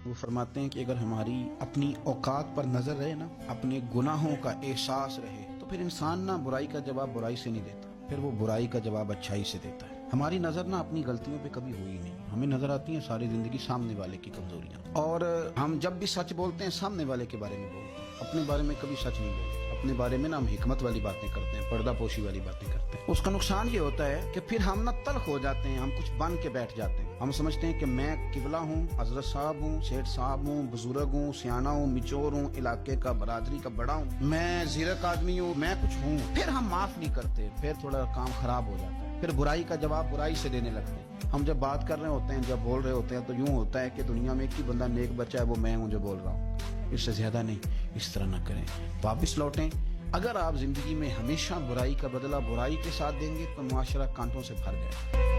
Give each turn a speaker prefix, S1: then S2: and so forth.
S1: वो फरमाते हैं कि अगर हमारी अपनी औकात पर नजर रहे ना, अपने गुनाहों का एहसास रहे, तो फिर इंसान ना बुराई का जवाब बुराई से नहीं देता, फिर वो बुराई का जवाब अच्छाई से देता है। हमारी नजर ना अपनी गलतियों पे कभी हुई नहीं, हमें नजर आती है सारी जिंदगी सामने वाले की कमजोरियां। और हम जब भी सच बोलते हैं सामने वाले के बारे में बोलते हैं, अपने बारे में कभी सच नहीं बोलते। अपने बारे में ना हम हिकमत वाली बातें करते हैं, पर्दा पोशी वाली बातें करते हैं। उसका नुकसान ये होता है कि फिर हम ना तल्ख हो जाते हैं, हम कुछ बन के बैठ जाते हैं। हम समझते हैं कि मैं किबला हूँ, हजरत साहब हूँ, सेठ साहब हूँ, बुजुर्ग हूँ, सियाना हूँ, मिचोर हूँ, इलाके का बरादरी का बड़ा हूँ, मैं जीरक आदमी हूँ, मैं कुछ हूँ। फिर हम माफ नहीं करते, फिर थोड़ा काम खराब हो जाता है, फिर बुराई का जवाब बुराई से देने लगते हैं। हम जब बात कर रहे होते हैं, जब बोल रहे होते हैं, तो यूं होता है कि दुनिया में एक ही बंदा नेक बचा है, वो मैं हूँ जो बोल रहा हूँ। इससे ज्यादा नहीं, इस तरह ना करें, वापिस लौटें। अगर आप जिंदगी में हमेशा बुराई का बदला बुराई के साथ देंगे तो मुआशरा कांटों से भर जाएगा।